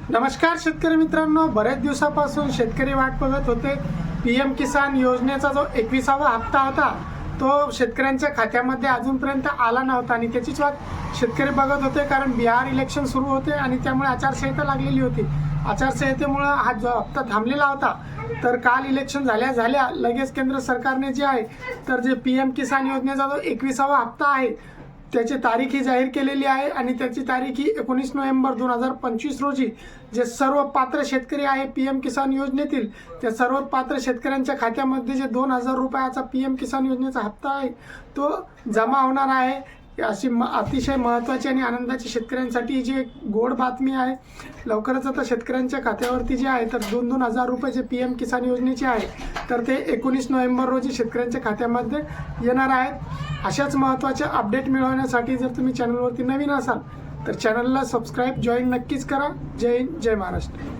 नमस्कार शेतकरी मित्रांनो, बरेच दिवसापासून शेतकरी वाट बघत होते। पीएम किसान योजनेचा जो 21वा हप्ता होता तो शेतकऱ्यांच्या खात्यामध्ये अजूनपर्यंत आला नव्हता आणि त्याचीच वाट शेतकरी बघत होते, कारण बिहार इलेक्शन सुरू होते आणि त्यामुळे आचारसंहिता लागलेली होती। आचारसंहितेमुळे हा जो हप्ता थांबलेला होता, तर काल इलेक्शन झाल्या लगेच केंद्र सरकारने जे आहे तर जे पीएम किसान योजनेचा जो 21वा हप्ता आहे त्याची तारीख ही जाहीर केलेली आहे आणि त्याची तारीख ही 19 नोव्हेंबर 2025 रोजी जे सर्व पात्र शेतकरी आहे पीएम किसान योजनेतील त्या सर्व पात्र शेतकऱ्यांच्या खात्यामध्ये जे 2000 रुपयाचा पीएम किसान योजनेचा हप्ता आहे तो जमा होणार आहे। अशी अतिशय महत्त्वाची आणि आनंदाची शेतकऱ्यांसाठी जी एक गोड बातमी आहे। लवकरच आता शेतकऱ्यांच्या खात्यावरती जे आहे तर 2,000 रुपये जे पीएम किसान योजनेचे आहे तर ते 19 नोव्हेंबर रोजी शेतकऱ्यांच्या खात्यामध्ये येणार आहेत। अशाच महत्त्वाच्या अपडेट मिळवण्यासाठी जर तुम्ही चॅनलवरती नवीन असाल तर चॅनलला सबस्क्राईब जॉईन नक्कीच करा। जय हिंद, जय महाराष्ट्र।